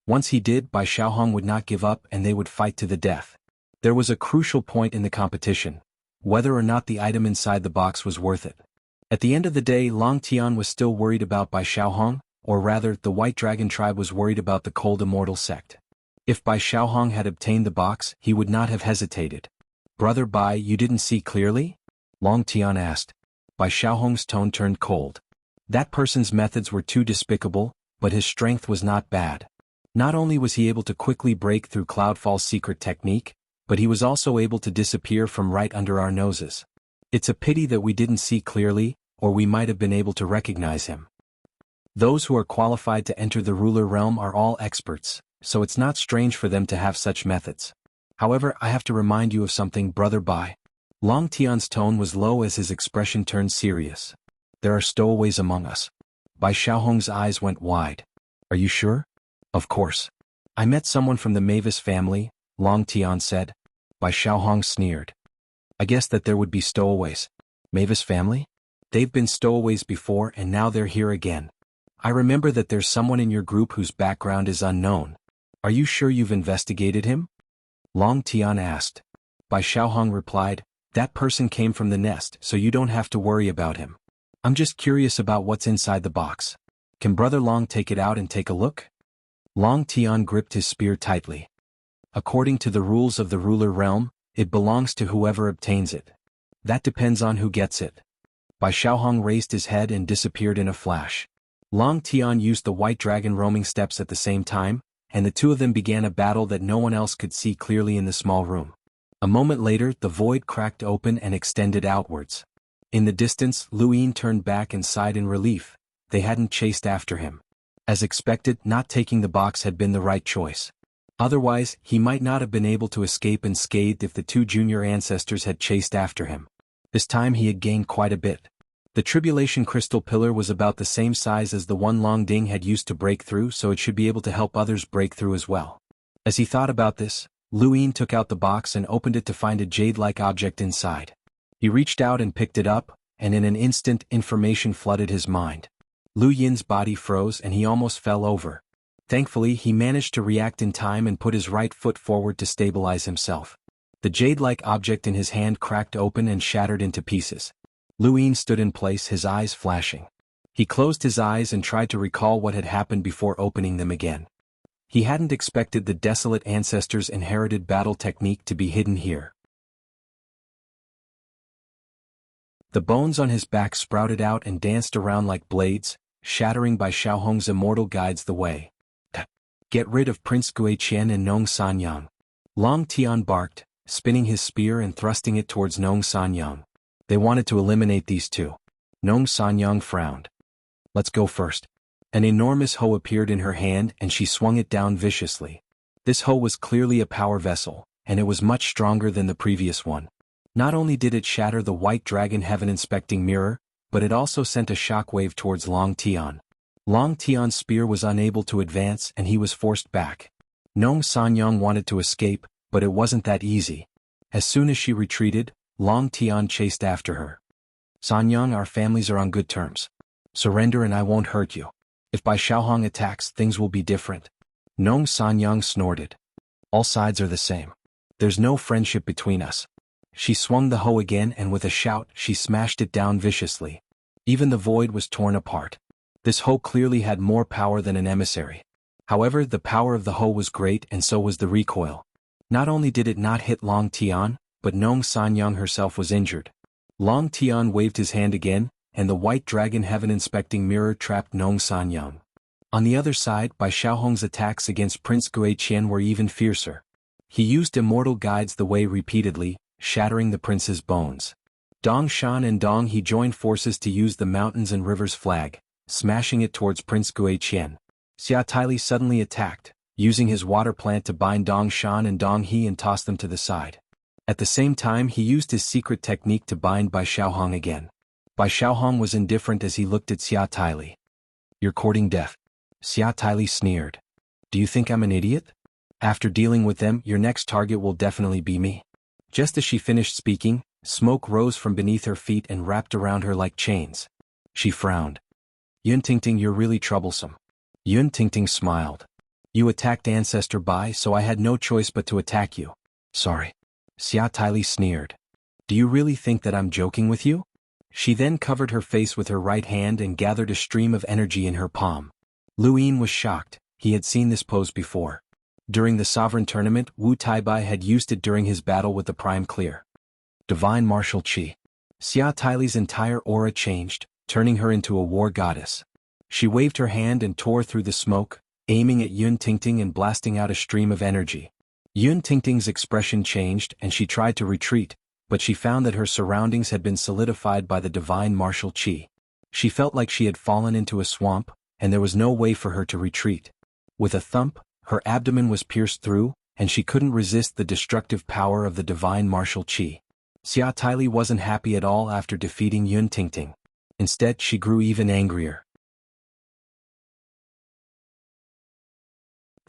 Once he did, Bai Xiaohong would not give up and they would fight to the death. There was a crucial point in the competition: whether or not the item inside the box was worth it. At the end of the day, Long Tian was still worried about Bai Xiaohong, or rather, the White Dragon tribe was worried about the Cold Immortal sect. If Bai Xiaohong had obtained the box, he would not have hesitated. "Brother Bai, you didn't see clearly?" Long Tian asked. Bai Xiaohong's tone turned cold. That person's methods were too despicable, but his strength was not bad. Not only was he able to quickly break through Cloudfall's secret technique, but he was also able to disappear from right under our noses. It's a pity that we didn't see clearly, or we might have been able to recognize him. Those who are qualified to enter the ruler realm are all experts, so it's not strange for them to have such methods. However, I have to remind you of something, Brother Bai. Long Tian's tone was low as his expression turned serious. There are stowaways among us. Bai Xiaohong's eyes went wide. Are you sure? Of course. I met someone from the Mavis family, Long Tian said. Bai Xiaohong sneered. I guessed that there would be stowaways. Mavis family? They've been stowaways before and now they're here again. I remember that there's someone in your group whose background is unknown. Are you sure you've investigated him? Long Tian asked. Bai Xiaohong replied, that person came from the nest, so you don't have to worry about him. I'm just curious about what's inside the box. Can Brother Long take it out and take a look? Long Tian gripped his spear tightly. According to the rules of the ruler realm, it belongs to whoever obtains it. That depends on who gets it. Bai Xiaohong raised his head and disappeared in a flash. Long Tian used the White Dragon roaming steps at the same time, and the two of them began a battle that no one else could see clearly in the small room. A moment later, the void cracked open and extended outwards. In the distance, Lu Yin turned back and sighed in relief. They hadn't chased after him. As expected, not taking the box had been the right choice. Otherwise, he might not have been able to escape unscathed if the two junior ancestors had chased after him. This time he had gained quite a bit. The Tribulation Crystal Pillar was about the same size as the one Long Ding had used to break through, so it should be able to help others break through as well. As he thought about this, Lu Yin took out the box and opened it to find a jade-like object inside. He reached out and picked it up, and in an instant information flooded his mind. Lu Yin's body froze and he almost fell over. Thankfully, he managed to react in time and put his right foot forward to stabilize himself. The jade-like object in his hand cracked open and shattered into pieces. Lu Yin stood in place, his eyes flashing. He closed his eyes and tried to recall what had happened before opening them again. He hadn't expected the desolate ancestors' inherited battle technique to be hidden here. The bones on his back sprouted out and danced around like blades, shattering Bai Xiaohong's immortal guides the way. Get rid of Prince Gui Qian and Nong Sanyang. Long Tian barked, spinning his spear and thrusting it towards Nong Sanyang. They wanted to eliminate these two. Nong Sanyang frowned. Let's go first. An enormous hoe appeared in her hand and she swung it down viciously. This hoe was clearly a power vessel, and it was much stronger than the previous one. Not only did it shatter the White Dragon heaven-inspecting mirror, but it also sent a shockwave towards Long Tian. Long Tian's spear was unable to advance and he was forced back. Nong Sanyang wanted to escape, but it wasn't that easy. As soon as she retreated, Long Tian chased after her. Sanyang, our families are on good terms. Surrender and I won't hurt you. If Bai Xiaohong attacks, things will be different. Nong Sanyang snorted. All sides are the same. There's no friendship between us. She swung the hoe again and with a shout, she smashed it down viciously. Even the void was torn apart. This hoe clearly had more power than an emissary. However, the power of the hoe was great and so was the recoil. Not only did it not hit Long Tian, but Nong Sanyang herself was injured. Long Tian waved his hand again, and the White Dragon heaven-inspecting mirror trapped Nong Sanyang. On the other side, Bai Xiaohong's attacks against Prince Gui Qian were even fiercer. He used immortal guides the way repeatedly, shattering the prince's bones. Dong Shan and Dong He joined forces to use the mountains and rivers flag, smashing it towards Prince Gui Qian. Xia Taili suddenly attacked, using his water plant to bind Dong Shan and Dong He and toss them to the side. At the same time, he used his secret technique to bind Bai Xiaohong again. Bai Xiaohong was indifferent as he looked at Xia Taili. You're courting death. Xia Taili sneered. Do you think I'm an idiot? After dealing with them, your next target will definitely be me. Just as she finished speaking, smoke rose from beneath her feet and wrapped around her like chains. She frowned. Yun Tingting, you're really troublesome. Yun Tingting smiled. You attacked Ancestor Bai, so I had no choice but to attack you. Sorry. Xia Tyli sneered. Do you really think that I'm joking with you? She then covered her face with her right hand and gathered a stream of energy in her palm. Lu Yin was shocked. He had seen this pose before. During the Sovereign Tournament, Wu Taibai had used it during his battle with the Prime Clear. Divine Martial Qi. Xia Tyli's entire aura changed, turning her into a war goddess. She waved her hand and tore through the smoke, aiming at Yun Tingting and blasting out a stream of energy. Yun Tingting's expression changed and she tried to retreat, but she found that her surroundings had been solidified by the divine martial qi. She felt like she had fallen into a swamp, and there was no way for her to retreat. With a thump, her abdomen was pierced through, and she couldn't resist the destructive power of the divine martial qi. Xia Tyli wasn't happy at all after defeating Yun Tingting. Instead, she grew even angrier.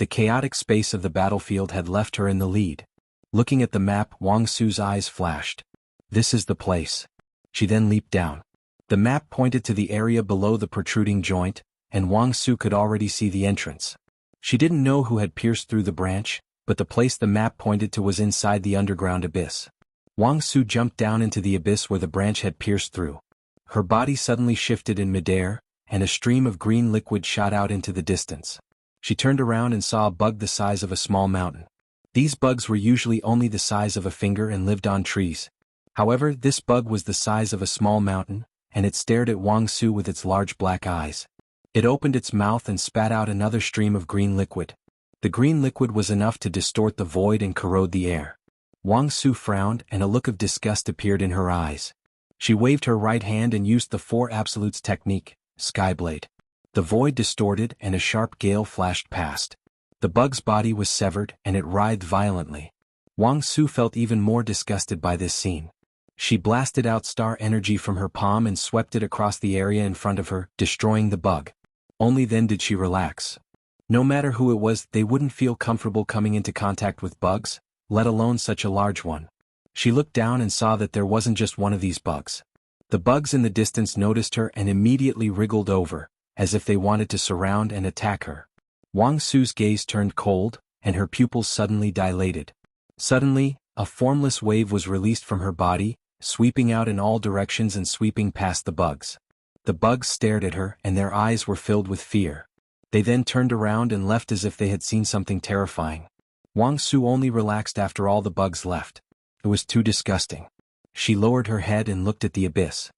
The chaotic space of the battlefield had left her in the lead. Looking at the map, Wang Su's eyes flashed. This is the place. She then leaped down. The map pointed to the area below the protruding joint, and Wang Su could already see the entrance. She didn't know who had pierced through the branch, but the place the map pointed to was inside the underground abyss. Wang Su jumped down into the abyss where the branch had pierced through. Her body suddenly shifted in midair, and a stream of green liquid shot out into the distance. She turned around and saw a bug the size of a small mountain. These bugs were usually only the size of a finger and lived on trees. However, this bug was the size of a small mountain, and it stared at Wang Su with its large black eyes. It opened its mouth and spat out another stream of green liquid. The green liquid was enough to distort the void and corrode the air. Wang Su frowned and a look of disgust appeared in her eyes. She waved her right hand and used the Four Absolutes technique, Skyblade. The void distorted and a sharp gale flashed past. The bug's body was severed and it writhed violently. Wang Su felt even more disgusted by this scene. She blasted out star energy from her palm and swept it across the area in front of her, destroying the bug. Only then did she relax. No matter who it was, they wouldn't feel comfortable coming into contact with bugs, let alone such a large one. She looked down and saw that there wasn't just one of these bugs. The bugs in the distance noticed her and immediately wriggled over, as if they wanted to surround and attack her. Wang Su's gaze turned cold, and her pupils suddenly dilated. Suddenly, a formless wave was released from her body, sweeping out in all directions and sweeping past the bugs. The bugs stared at her and their eyes were filled with fear. They then turned around and left as if they had seen something terrifying. Wang Su only relaxed after all the bugs left. It was too disgusting. She lowered her head and looked at the abyss.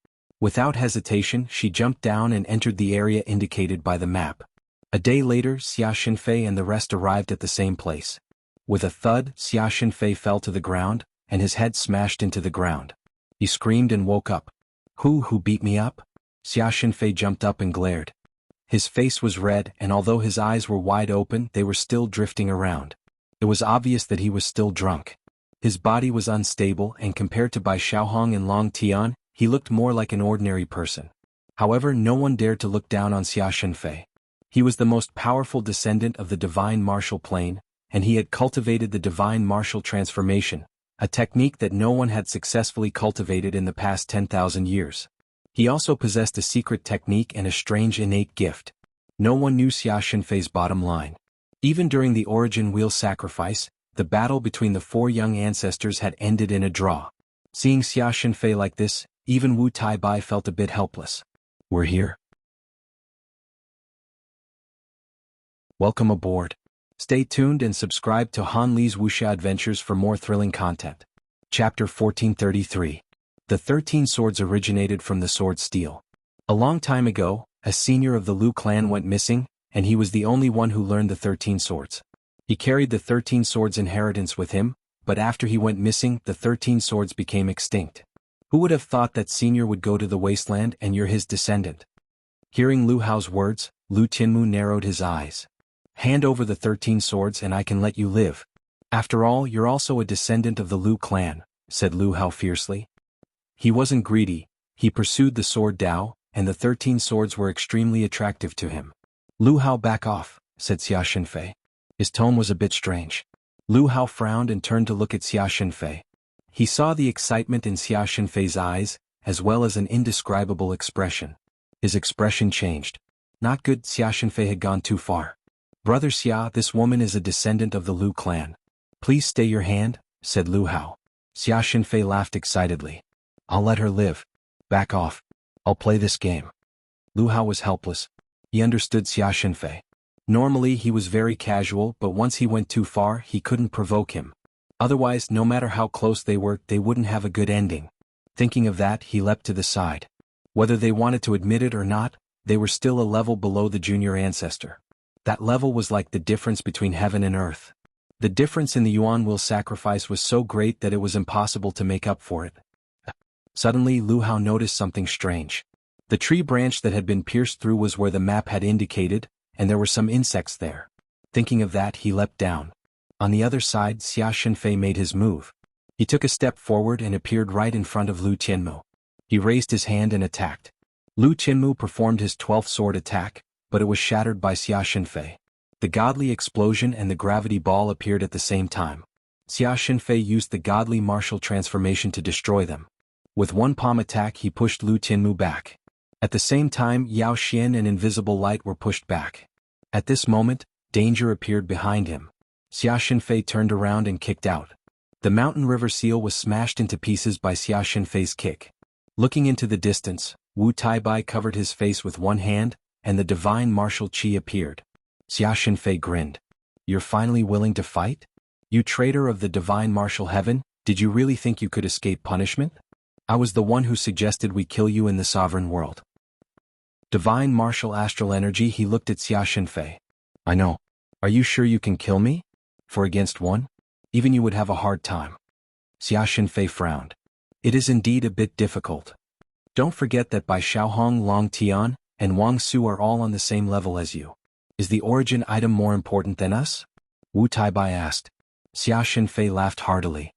Without hesitation, she jumped down and entered the area indicated by the map. A day later, Xia Xinfei and the rest arrived at the same place. With a thud, Xia Xinfei fell to the ground, and his head smashed into the ground. He screamed and woke up. Who beat me up? Xia Xinfei jumped up and glared. His face was red, and although his eyes were wide open, they were still drifting around. It was obvious that he was still drunk. His body was unstable, and compared to Bai Xiaohong and Long Tian, he looked more like an ordinary person. However, no one dared to look down on Xia Xinfei. He was the most powerful descendant of the divine martial plane, and he had cultivated the divine martial transformation, a technique that no one had successfully cultivated in the past 10,000 years. He also possessed a secret technique and a strange innate gift. No one knew Xia Xinfei's bottom line. Even during the Origin Wheel sacrifice, the battle between the four young ancestors had ended in a draw. Seeing Xia Xinfei like this, even Wu Taibai felt a bit helpless. We're here. Welcome aboard. Stay tuned and subscribe to Han Li's Wuxia Adventures for more thrilling content. Chapter 1433. The 13 Swords originated from the sword steel. A long time ago, a senior of the Lu clan went missing, and he was the only one who learned the 13 swords. He carried the 13 swords inheritance with him, but after he went missing, the 13 swords became extinct. Who would have thought that senior would go to the wasteland and you're his descendant? Hearing Lu Hao's words, Lu Tianmu narrowed his eyes. Hand over the 13 swords and I can let you live. After all, you're also a descendant of the Lu clan, said Lu Hao fiercely. He wasn't greedy, he pursued the sword Dao, and the 13 swords were extremely attractive to him. Lu Hao, back off, said Xia Xinfei. His tone was a bit strange. Lu Hao frowned and turned to look at Xia Xinfei. He saw the excitement in Xia Xinfei's eyes, as well as an indescribable expression. His expression changed. Not good, Xia Xinfei had gone too far. Brother Xia, this woman is a descendant of the Lu clan. Please stay your hand, said Lu Hao. Xia Xinfei laughed excitedly. I'll let her live. Back off. I'll play this game. Lu Hao was helpless. He understood Xia Xinfei. Normally he was very casual, but once he went too far he couldn't provoke him. Otherwise, no matter how close they were, they wouldn't have a good ending. Thinking of that, he leapt to the side. Whether they wanted to admit it or not, they were still a level below the junior ancestor. That level was like the difference between heaven and earth. The difference in the Yuan will sacrifice was so great that it was impossible to make up for it. Suddenly Lu Hao noticed something strange. The tree branch that had been pierced through was where the map had indicated, and there were some insects there. Thinking of that, he leapt down. On the other side, Xia Xinfei made his move. He took a step forward and appeared right in front of Lu Qianmu. He raised his hand and attacked. Lu Qianmu performed his 12th sword attack, but it was shattered by Xia Xinfei. The godly explosion and the gravity ball appeared at the same time. Xia Xinfei used the godly martial transformation to destroy them. With one palm attack he pushed Lu Qianmu back. At the same time, Yao Xian and Invisible Light were pushed back. At this moment, danger appeared behind him. Xia Xinfei turned around and kicked out. The mountain river seal was smashed into pieces by Xia Xinfei's kick. Looking into the distance, Wu Taibai covered his face with one hand, and the divine martial qi appeared. Xia Xinfei grinned. You're finally willing to fight? You traitor of the divine martial heaven, did you really think you could escape punishment? I was the one who suggested we kill you in the sovereign world. Divine martial astral energy. He looked at Xia Xinfei. I know. Are you sure you can kill me? For against one? Even you would have a hard time. Xia Xinfei frowned. It is indeed a bit difficult. Don't forget that Bai Xiaohong, Long Tian, and Wang Su are all on the same level as you. Is the origin item more important than us? Wu Taibai asked. Xia Xinfei laughed heartily.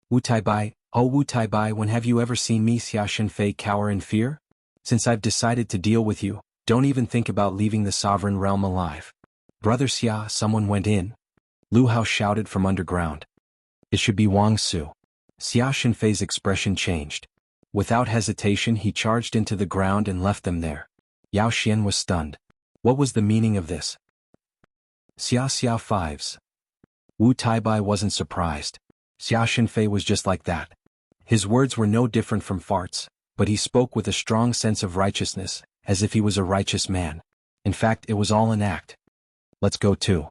Wu Taibai, oh Wu Taibai, when have you ever seen me? Xia Xinfei cower in fear? Since I've decided to deal with you, don't even think about leaving the sovereign realm alive. Brother Xia, someone went in. Lu Hao shouted from underground. It should be Wang Su. Xia Xinfei's expression changed. Without hesitation he charged into the ground and left them there. Yao Xian was stunned. What was the meaning of this? Xia fives. Wu Taibai wasn't surprised. Xia Xinfei was just like that. His words were no different from farts, but he spoke with a strong sense of righteousness, as if he was a righteous man. In fact, it was all an act. Let's go too.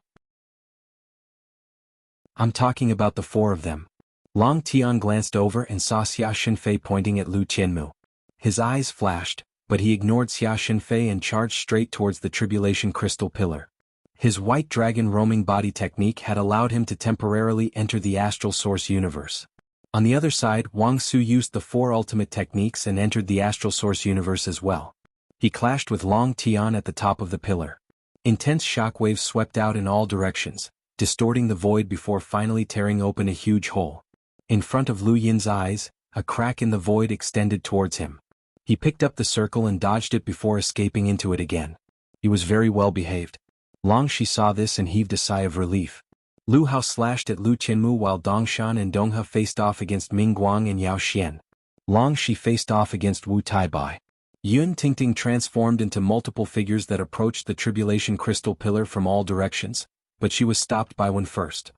I'm talking about the four of them. Long Tian glanced over and saw Xia Xinfei pointing at Lu Qianmu. His eyes flashed, but he ignored Xia Xinfei and charged straight towards the Tribulation Crystal Pillar. His white dragon roaming body technique had allowed him to temporarily enter the Astral Source universe. On the other side, Wang Su used the four ultimate techniques and entered the Astral Source universe as well. He clashed with Long Tian at the top of the pillar. Intense shockwaves swept out in all directions, distorting the void before finally tearing open a huge hole. In front of Lu Yin's eyes, a crack in the void extended towards him. He picked up the circle and dodged it before escaping into it again. He was very well behaved. Long Shi saw this and heaved a sigh of relief. Lu Hao slashed at Lu Qianmu while Dongshan and Donghe faced off against Ming Guang and Yao Xian. Long Shi faced off against Wu Taibai. Yun Tingting transformed into multiple figures that approached the Tribulation Crystal Pillar from all directions, but she was stopped by one first.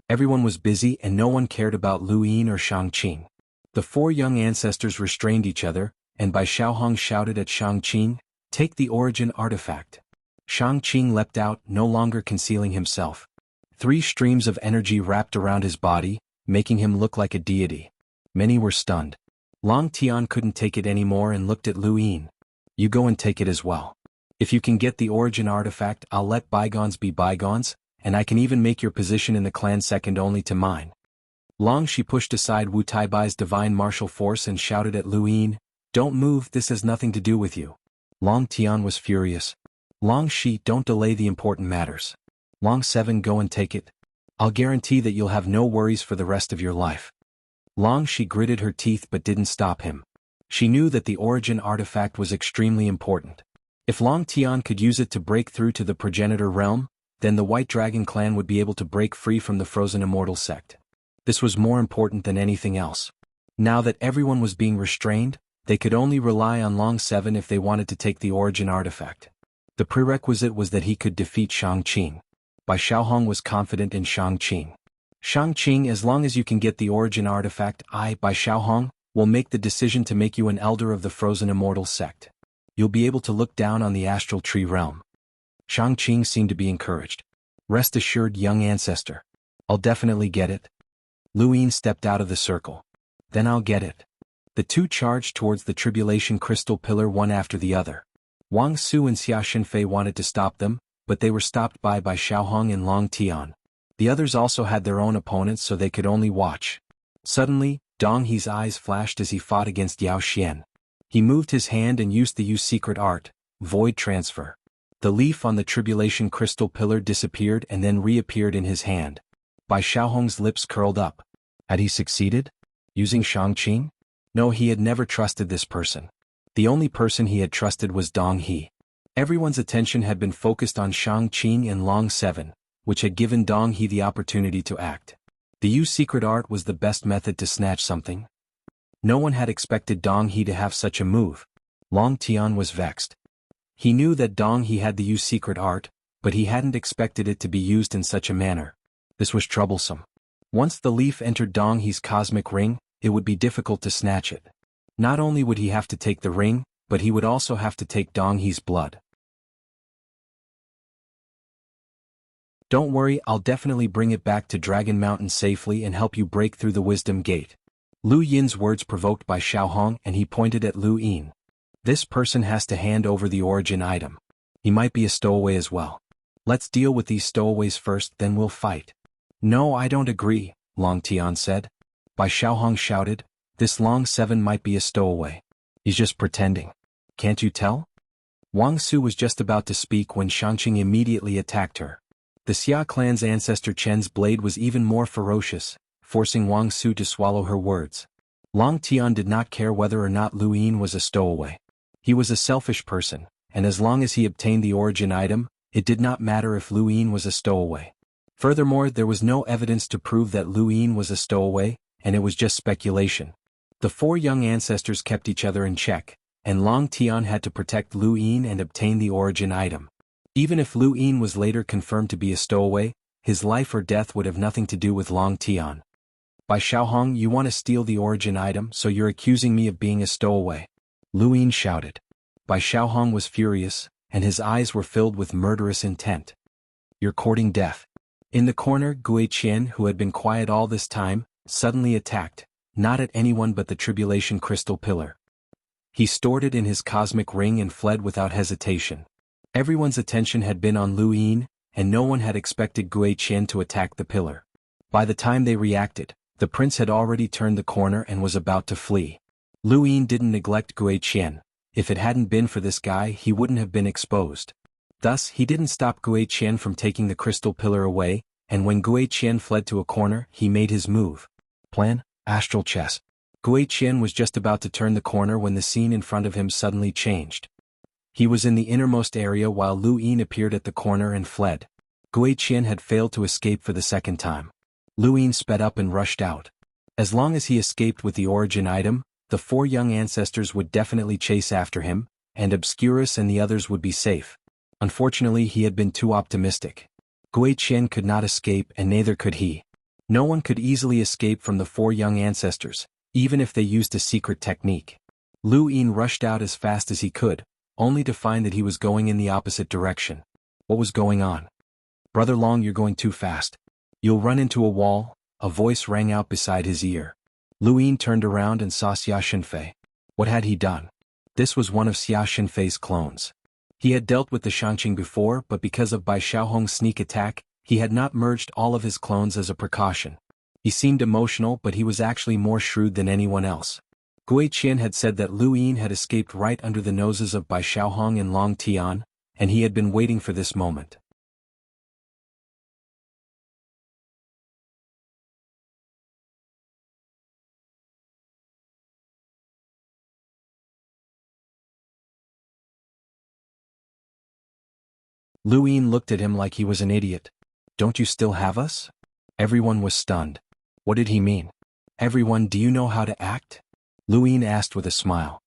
Everyone was busy and no one cared about Lu Yin or Shangqing. The four young ancestors restrained each other, and Bai Xiaohong shouted at Shangqing, "Take the origin artifact." Shangqing leapt out, no longer concealing himself. 3 streams of energy wrapped around his body, making him look like a deity. Many were stunned. Long Tian couldn't take it anymore and looked at Lu Yin. You go and take it as well. If you can get the origin artifact, I'll let bygones be bygones, and I can even make your position in the clan second only to mine. Long Shi pushed aside Wu Taibai's divine martial force and shouted at Lu Yin, "Don't move, this has nothing to do with you." Long Tian was furious. Long Shi, don't delay the important matters. Long 7, go and take it. I'll guarantee that you'll have no worries for the rest of your life. Long Shi gritted her teeth but didn't stop him. She knew that the origin artifact was extremely important. If Long Tian could use it to break through to the progenitor realm, then the White Dragon clan would be able to break free from the frozen immortal sect. This was more important than anything else. Now that everyone was being restrained, they could only rely on Long 7 if they wanted to take the origin artifact. The prerequisite was that he could defeat Shang-Qing. Bai Xiaohong was confident in Shang-Qing. Shang-Qing, as long as you can get the origin artifact, I, Bai Xiaohong, will make the decision to make you an elder of the frozen immortal sect. You'll be able to look down on the astral tree realm. Shang-Qing seemed to be encouraged. Rest assured, young ancestor. I'll definitely get it. Lu Yin stepped out of the circle. Then I'll get it. The two charged towards the tribulation crystal pillar one after the other. Wang Su and Xia Xinfei wanted to stop them, but they were stopped by Xiaohong and Long Tian. The others also had their own opponents, so they could only watch. Suddenly, Dong He's eyes flashed as he fought against Yao Xian. He moved his hand and used the Yu's secret art, Void Transfer. The leaf on the tribulation crystal pillar disappeared and then reappeared in his hand. Bai Xiaohong's lips curled up. Had he succeeded? Using Shang-Qing? No, he had never trusted this person. The only person he had trusted was Dong He. Everyone's attention had been focused on Shang-Qing and Long 7, which had given Dong He the opportunity to act. The Yu's secret art was the best method to snatch something. No one had expected Dong He to have such a move. Long Tian was vexed. He knew that Dong He had the Yu's secret art, but he hadn't expected it to be used in such a manner. This was troublesome. Once the leaf entered Dong He's cosmic ring, it would be difficult to snatch it. Not only would he have to take the ring, but he would also have to take Dong He's blood. Don't worry, I'll definitely bring it back to Dragon Mountain safely and help you break through the Wisdom Gate. Lu Yin's words provoked Bai Xiaohong, and he pointed at Lu Yin. This person has to hand over the origin item. He might be a stowaway as well. Let's deal with these stowaways first, then we'll fight. No, I don't agree, Long Tian said. Bai Xiaohong shouted, this Long 7 might be a stowaway. He's just pretending. Can't you tell? Wang Su was just about to speak when Shang-Qing immediately attacked her. The Xia clan's ancestor Chen's blade was even more ferocious, forcing Wang Su to swallow her words. Long Tian did not care whether or not Lu Yin was a stowaway. He was a selfish person, and as long as he obtained the origin item, it did not matter if Lu Yin was a stowaway. Furthermore, there was no evidence to prove that Lu Yin was a stowaway, and it was just speculation. The four young ancestors kept each other in check, and Long Tian had to protect Lu Yin and obtain the origin item. Even if Lu Yin was later confirmed to be a stowaway, his life or death would have nothing to do with Long Tian. Bai Xiaohong, you want to steal the origin item, so you're accusing me of being a stowaway? Lu Yin shouted. Bai Xiaohong was furious, and his eyes were filled with murderous intent. You're courting death. In the corner, Gui Qian, who had been quiet all this time, suddenly attacked, not at anyone but the tribulation crystal pillar. He stored it in his cosmic ring and fled without hesitation. Everyone's attention had been on Lu Yin, and no one had expected Gui Qian to attack the pillar. By the time they reacted, the prince had already turned the corner and was about to flee. Lu Yin didn't neglect Gui Qian. If it hadn't been for this guy, he wouldn't have been exposed. Thus, he didn't stop Gui Qian from taking the crystal pillar away, and when Gui Qian fled to a corner, he made his move. Plan, Astral Chess. Gui Qian was just about to turn the corner when the scene in front of him suddenly changed. He was in the innermost area while Lu Yin appeared at the corner and fled. Gui Qian had failed to escape for the second time. Lu Yin sped up and rushed out. As long as he escaped with the origin item, the four young ancestors would definitely chase after him, and Obscurus and the others would be safe. Unfortunately, he had been too optimistic. Gui Qian could not escape, and neither could he. No one could easily escape from the four young ancestors, even if they used a secret technique. Lu Yin rushed out as fast as he could, only to find that he was going in the opposite direction. What was going on? Brother Long, you're going too fast. You'll run into a wall, a voice rang out beside his ear. Lu Yin turned around and saw Xia Xinfei. What had he done? This was one of Xia Xinfei's clones. He had dealt with the Shang-Qing before, but because of Bai Xiaohong's sneak attack, he had not merged all of his clones as a precaution. He seemed emotional, but he was actually more shrewd than anyone else. Gui Qian had said that Lu Yin had escaped right under the noses of Bai Xiaohong and Long Tian, and he had been waiting for this moment. Lu Yin looked at him like he was an idiot. Don't you still have us? Everyone was stunned. What did he mean? Everyone, do you know how to act? Lu Yin asked with a smile.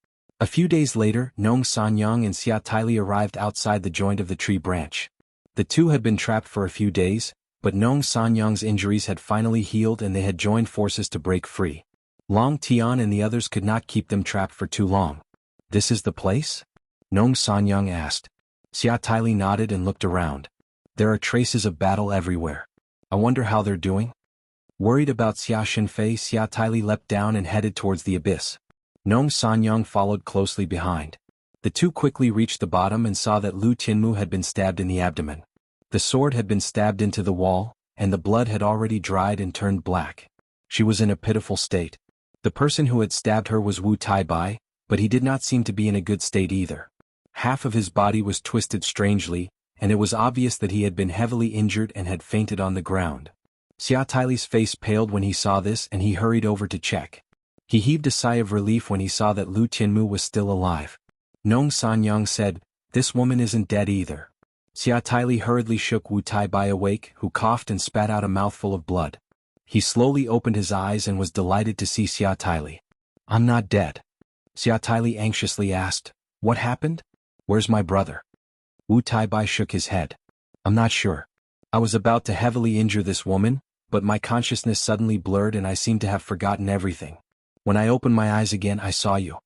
A few days later, Nong Sanyang and Xia Taili arrived outside the joint of the tree branch. The two had been trapped for a few days, but Nong Sanyang's injuries had finally healed and they had joined forces to break free. Long Tian and the others could not keep them trapped for too long. "This is the place?" Nong Sanyang asked. Xia Taili nodded and looked around. "There are traces of battle everywhere. I wonder how they're doing?" Worried about Xia Shenfei, Xia Taili leapt down and headed towards the abyss. Nong Sanyang followed closely behind. The two quickly reached the bottom and saw that Lu Tianmu had been stabbed in the abdomen. The sword had been stabbed into the wall, and the blood had already dried and turned black. She was in a pitiful state. The person who had stabbed her was Wu Taibai, but he did not seem to be in a good state either. Half of his body was twisted strangely, and it was obvious that he had been heavily injured and had fainted on the ground. Xia Taili's face paled when he saw this and he hurried over to check. He heaved a sigh of relief when he saw that Lu Tianmu was still alive. Nong Sanyang said, "This woman isn't dead either." Xia Taili hurriedly shook Wu Taibai awake, who coughed and spat out a mouthful of blood. He slowly opened his eyes and was delighted to see Xia Taili. "I'm not dead." Xia Taili anxiously asked, "What happened? Where's my brother?" Wu Taibai shook his head. "I'm not sure. I was about to heavily injure this woman, but my consciousness suddenly blurred and I seemed to have forgotten everything. When I opened my eyes again I saw you."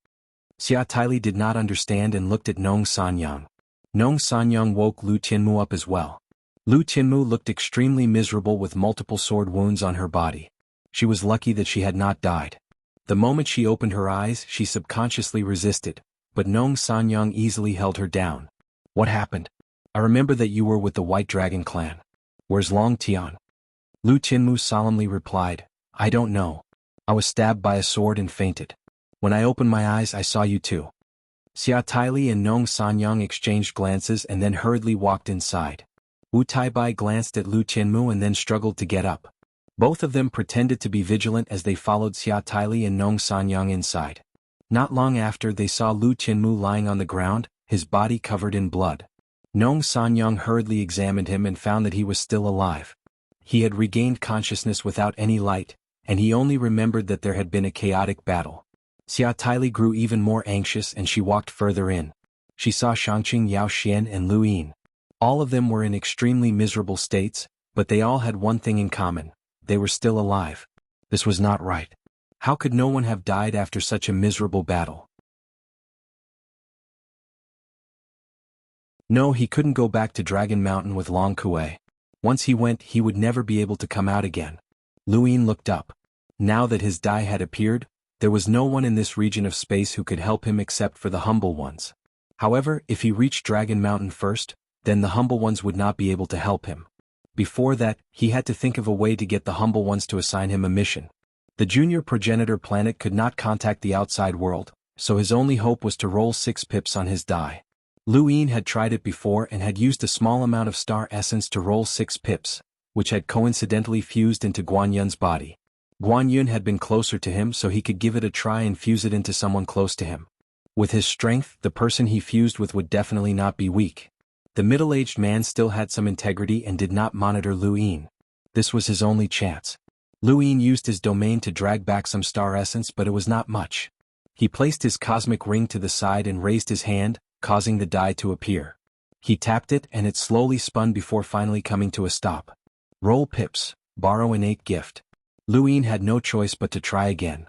Xia Taili did not understand and looked at Nong Sanyang. Nong Sanyang woke Lu Tianmu up as well. Lu Tianmu looked extremely miserable with multiple sword wounds on her body. She was lucky that she had not died. The moment she opened her eyes she subconsciously resisted, but Nong Sanyang easily held her down. "What happened? I remember that you were with the White Dragon clan. Where's Long Tian?" Lu Tianmu solemnly replied, "I don't know. I was stabbed by a sword and fainted. When I opened my eyes I saw you too." Xia Taili and Nong Sanyang exchanged glances and then hurriedly walked inside. Wu Taibai glanced at Lu Tianmu and then struggled to get up. Both of them pretended to be vigilant as they followed Xia Taili and Nong Sanyang inside. Not long after they saw Lu Tianmu lying on the ground, his body covered in blood. Nong Sanyang hurriedly examined him and found that he was still alive. He had regained consciousness without any light, and he only remembered that there had been a chaotic battle. Xia Taili grew even more anxious and she walked further in. She saw Shangqing, Yao Xian and Lu Yin. All of them were in extremely miserable states, but they all had one thing in common: they were still alive. This was not right. How could no one have died after such a miserable battle? No, he couldn't go back to Dragon Mountain with Long Kuei. Once he went, he would never be able to come out again. Lu Yin looked up. Now that his Dai had appeared, there was no one in this region of space who could help him except for the humble ones. However, if he reached Dragon Mountain first, then the humble ones would not be able to help him. Before that, he had to think of a way to get the humble ones to assign him a mission. The junior progenitor planet could not contact the outside world, so his only hope was to roll 6 pips on his die. Lu Yin had tried it before and had used a small amount of star essence to roll 6 pips, which had coincidentally fused into Guan Yun's body. Guan Yun had been closer to him so he could give it a try and fuse it into someone close to him. With his strength, the person he fused with would definitely not be weak. The middle-aged man still had some integrity and did not monitor Lu Yin. This was his only chance. Lu Yin used his domain to drag back some star essence, but it was not much. He placed his cosmic ring to the side and raised his hand, causing the die to appear. He tapped it and it slowly spun before finally coming to a stop. Roll pips, borrow innate gift. Lu Yin had no choice but to try again.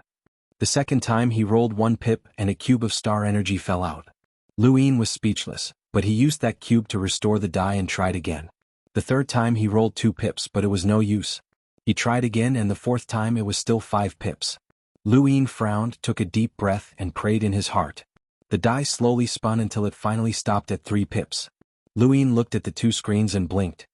The second time he rolled 1 pip and a cube of star energy fell out. Lu Yin was speechless, but he used that cube to restore the die and tried again. The third time he rolled 2 pips, but it was no use. He tried again and the fourth time it was still 5 pips. Lu Yin frowned, took a deep breath and prayed in his heart. The die slowly spun until it finally stopped at 3 pips. Lu Yin looked at the 2 screens and blinked.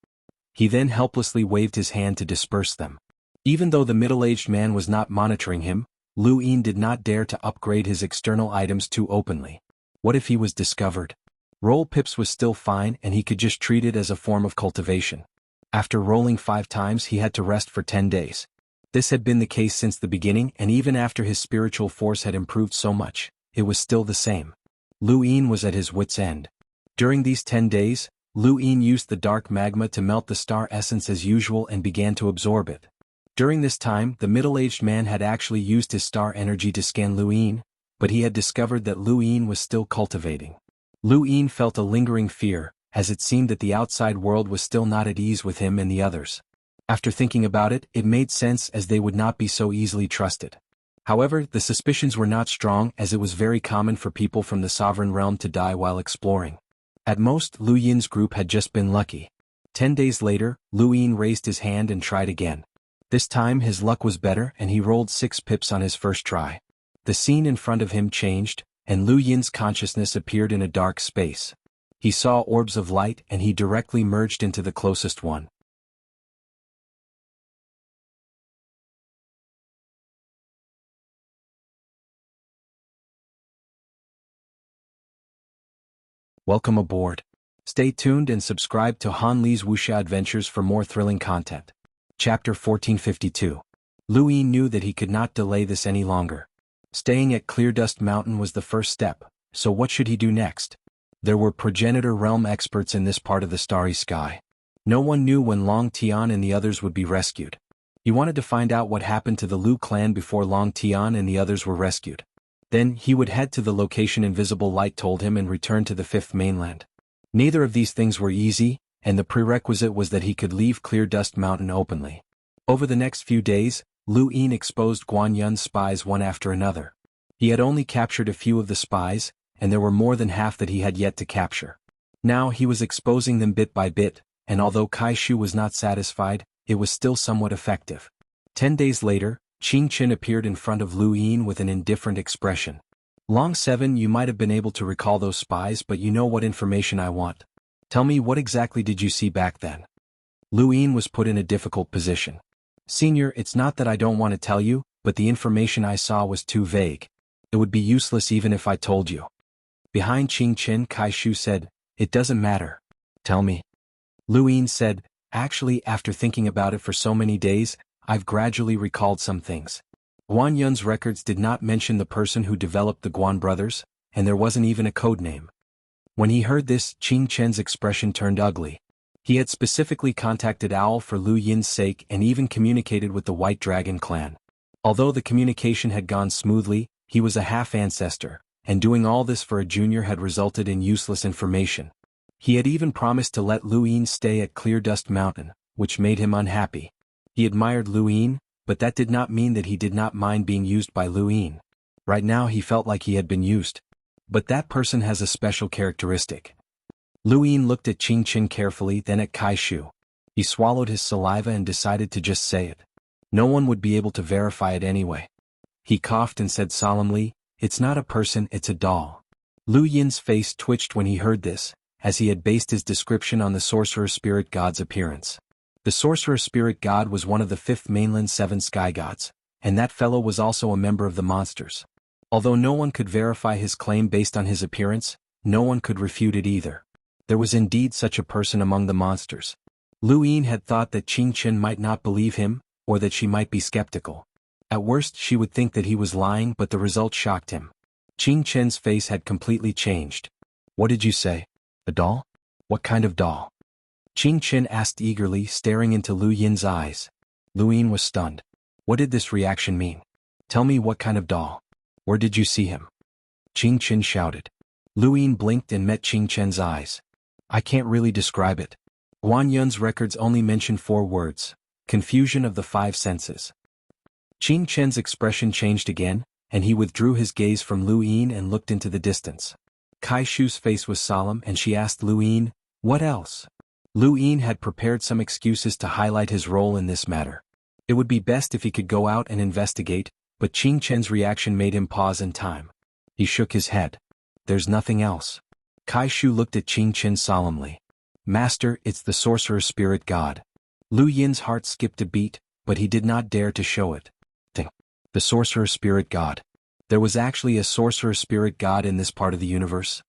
He then helplessly waved his hand to disperse them. Even though the middle-aged man was not monitoring him, Lu Yin did not dare to upgrade his external items too openly. What if he was discovered? Roll pips was still fine and he could just treat it as a form of cultivation. After rolling 5 times he had to rest for 10 days. This had been the case since the beginning, and even after his spiritual force had improved so much, it was still the same. Lu Yin was at his wit's end. During these 10 days, Lu Yin used the dark magma to melt the star essence as usual and began to absorb it. During this time, the middle-aged man had actually used his star energy to scan Lu Yin, but he had discovered that Lu Yin was still cultivating. Lu Yin felt a lingering fear, as it seemed that the outside world was still not at ease with him and the others. After thinking about it, it made sense as they would not be so easily trusted. However, the suspicions were not strong as it was very common for people from the sovereign realm to die while exploring. At most, Lu Yin's group had just been lucky. 10 days later, Lu Yin raised his hand and tried again. This time his luck was better and he rolled 6 pips on his first try. The scene in front of him changed, and Lu Yin's consciousness appeared in a dark space. He saw orbs of light and he directly merged into the closest one. Welcome aboard. Stay tuned and subscribe to Han Li's Wuxia Adventures for more thrilling content. Chapter 1452. Lu Yin knew that he could not delay this any longer. Staying at Clear Dust Mountain was the first step, so what should he do next? There were progenitor realm experts in this part of the starry sky. No one knew when Long Tian and the others would be rescued. He wanted to find out what happened to the Lu clan before Long Tian and the others were rescued. Then he would head to the location Invisible Light told him and return to the Fifth Mainland. Neither of these things were easy, and the prerequisite was that he could leave Clear Dust Mountain openly. Over the next few days, Lu Yin exposed Guan Yun's spies one after another. He had only captured a few of the spies, and there were more than half that he had yet to capture. Now he was exposing them bit by bit, and although Kai Shu was not satisfied, it was still somewhat effective. 10 days later, Qing Qin appeared in front of Lu Yin with an indifferent expression. Long 7, you might have been able to recall those spies, but you know what information I want. Tell me, what exactly did you see back then? Lu Yin was put in a difficult position. Senior, it's not that I don't want to tell you, but the information I saw was too vague. It would be useless even if I told you. Behind Qing Qin, Kai Shu said, it doesn't matter. Tell me. Lu Yin said, actually, after thinking about it for so many days, I've gradually recalled some things. Guan Yun's records did not mention the person who developed the Guan brothers, and there wasn't even a code name. When he heard this, Qing Chen's expression turned ugly. He had specifically contacted Owl for Lu Yin's sake and even communicated with the White Dragon clan. Although the communication had gone smoothly, he was a half-ancestor, and doing all this for a junior had resulted in useless information. He had even promised to let Lu Yin stay at Clear Dust Mountain, which made him unhappy. He admired Lu Yin, but that did not mean that he did not mind being used by Lu Yin. Right now he felt like he had been used. But that person has a special characteristic. Lu Yin looked at Qing Qin carefully, then at Kai Shu. He swallowed his saliva and decided to just say it. No one would be able to verify it anyway. He coughed and said solemnly, it's not a person, it's a doll. Lu Yin's face twitched when he heard this, as he had based his description on the sorcerer spirit god's appearance. The sorcerer spirit god was one of the Fifth Mainland's 7 sky gods, and that fellow was also a member of the monsters. Although no one could verify his claim based on his appearance, no one could refute it either. There was indeed such a person among the monsters. Lu Yin had thought that Qing Qin might not believe him, or that she might be skeptical. At worst she would think that he was lying, but the result shocked him. Qing Qin's face had completely changed. What did you say? A doll? What kind of doll? Qing Qin asked eagerly, staring into Lu Yin's eyes. Lu Yin was stunned. What did this reaction mean? Tell me, what kind of doll? Where did you see him? Qing Qin shouted. Lu Yin blinked and met Qing Qin's eyes. I can't really describe it. Guan Yun's records only mention 4 words. Confusion of the 5 senses. Qing Qin's expression changed again, and he withdrew his gaze from Lu Yin and looked into the distance. Kai Shu's face was solemn and she asked Lu Yin, what else? Lu Yin had prepared some excuses to highlight his role in this matter. It would be best if he could go out and investigate, but Qing Qin's reaction made him pause in time. He shook his head. There's nothing else. Kai Shu looked at Qing Qin solemnly. Master, it's the sorcerer spirit god. Lu Yin's heart skipped a beat, but he did not dare to show it. The sorcerer spirit god. There was actually a sorcerer spirit god in this part of the universe.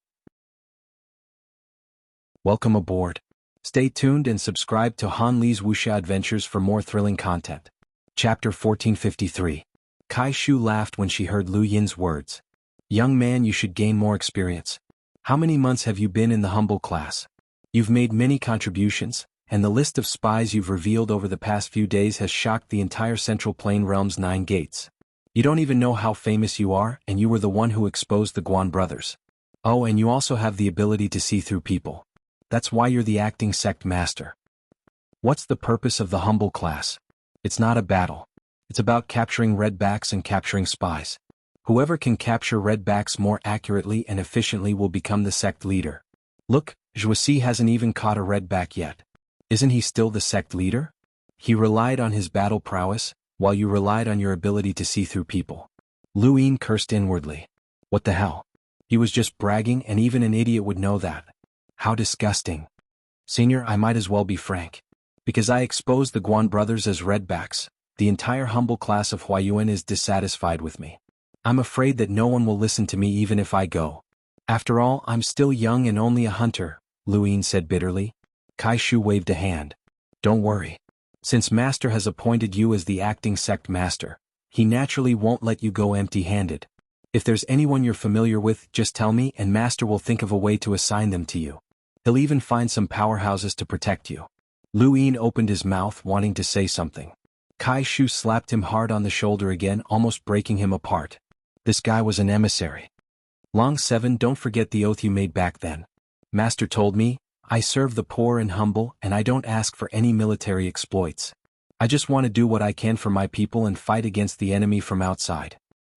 Welcome aboard. Stay tuned and subscribe to Han Li's Wuxia Adventures for more thrilling content. Chapter 1453. Kai Shu laughed when she heard Lu Yin's words. Young man, you should gain more experience. How many months have you been in the humble class? You've made many contributions, and the list of spies you've revealed over the past few days has shocked the entire Central Plain Realm's 9 gates. You don't even know how famous you are, and you were the one who exposed the Guan brothers. Oh, and you also have the ability to see through people. That's why you're the acting sect master. What's the purpose of the humble class? It's not a battle. It's about capturing redbacks and capturing spies. Whoever can capture redbacks more accurately and efficiently will become the sect leader. Look, Zhuasi hasn't even caught a redback yet. Isn't he still the sect leader? He relied on his battle prowess, while you relied on your ability to see through people. Lu Yin cursed inwardly. What the hell? He was just bragging, and even an idiot would know that. How disgusting. Senior, I might as well be frank. Because I exposed the Guan brothers as redbacks, the entire humble class of Huayuan is dissatisfied with me. I'm afraid that no one will listen to me even if I go. After all, I'm still young and only a hunter, Lu Yin said bitterly. Kai Shu waved a hand. Don't worry. Since Master has appointed you as the acting sect master, he naturally won't let you go empty-handed. If there's anyone you're familiar with, just tell me and Master will think of a way to assign them to you. He'll even find some powerhouses to protect you. Lu Yin opened his mouth wanting to say something. Kai Shu slapped him hard on the shoulder again, almost breaking him apart. This guy was an emissary. Long 7, don't forget the oath you made back then. Master told me, I serve the poor and humble and I don't ask for any military exploits. I just want to do what I can for my people and fight against the enemy from outside.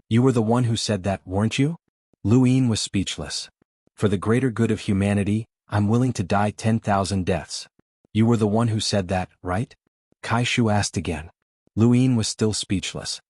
You were the one who said that, weren't you? Lu Yin was speechless. For the greater good of humanity, I'm willing to die 10,000 deaths. You were the one who said that, right? Kai Shu asked again. Lu Yin was still speechless.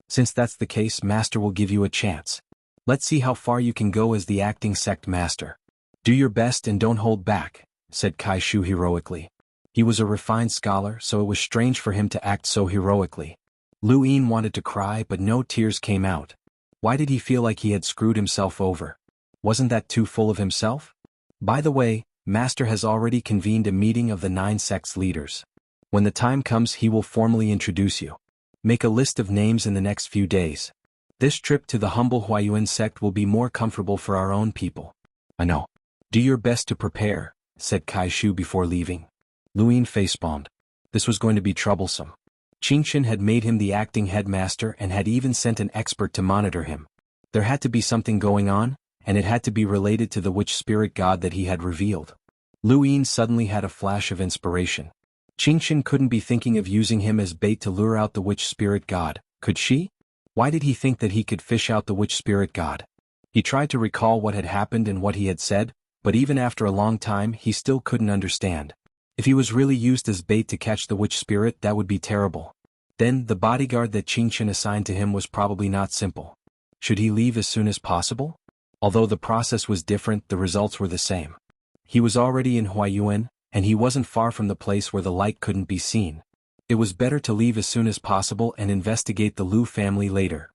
Since that's the case, Master will give you a chance. Let's see how far you can go as the acting sect master. Do your best and don't hold back, said Kai Shu heroically. He was a refined scholar, so it was strange for him to act so heroically. Lu Yin wanted to cry, but no tears came out. Why did he feel like he had screwed himself over? Wasn't that too full of himself? By the way, Master has already convened a meeting of the 9 sects leaders. When the time comes, he will formally introduce you. Make a list of names in the next few days. This trip to the humble Huayuan sect will be more comfortable for our own people. I know. Do your best to prepare, said Kai Shu before leaving. Lu Yin facepalmed. This was going to be troublesome. Qingchen had made him the acting headmaster and had even sent an expert to monitor him. There had to be something going on, and it had to be related to the witch spirit god that he had revealed. Lu Yin suddenly had a flash of inspiration. Qingchen couldn't be thinking of using him as bait to lure out the witch spirit god, could she? Why did he think that he could fish out the witch spirit god? He tried to recall what had happened and what he had said, but even after a long time he still couldn't understand. If he was really used as bait to catch the witch spirit, that would be terrible. Then, the bodyguard that Qingchen assigned to him was probably not simple. Should he leave as soon as possible? Although the process was different, the results were the same. He was already in Huayuan, and he wasn't far from the place where the light couldn't be seen. It was better to leave as soon as possible and investigate the Lu family later.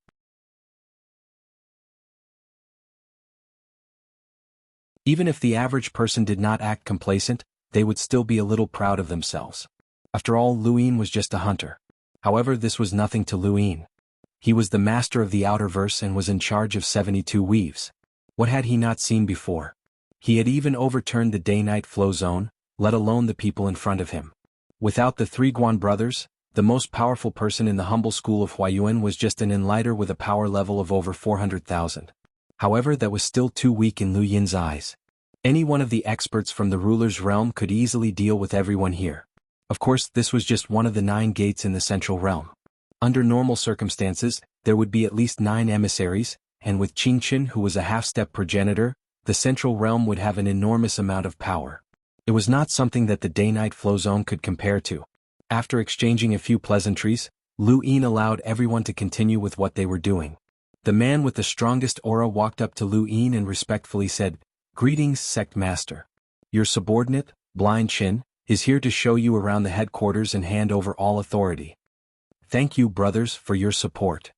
Even if the average person did not act complacent, they would still be a little proud of themselves. After all, Lu Yin was just a hunter. However, this was nothing to Lu Yin. He was the master of the Outerverse and was in charge of 72 weaves. What had he not seen before? He had even overturned the day-night flow zone, let alone the people in front of him. Without the 3 Guan brothers, the most powerful person in the humble school of Huayuan was just an enlighter with a power level of over 400,000. However, that was still too weak in Lu Yin's eyes. Any one of the experts from the ruler's realm could easily deal with everyone here. Of course, this was just one of the 9 gates in the central realm. Under normal circumstances, there would be at least 9 emissaries, and with Qingchen, who was a half-step progenitor, the central realm would have an enormous amount of power. It was not something that the day-night flow zone could compare to. After exchanging a few pleasantries, Lu Yin allowed everyone to continue with what they were doing. The man with the strongest aura walked up to Lu Yin and respectfully said, "Greetings, sect master. Your subordinate, Blind Chin, is here to show you around the headquarters and hand over all authority. Thank you, brothers, for your support.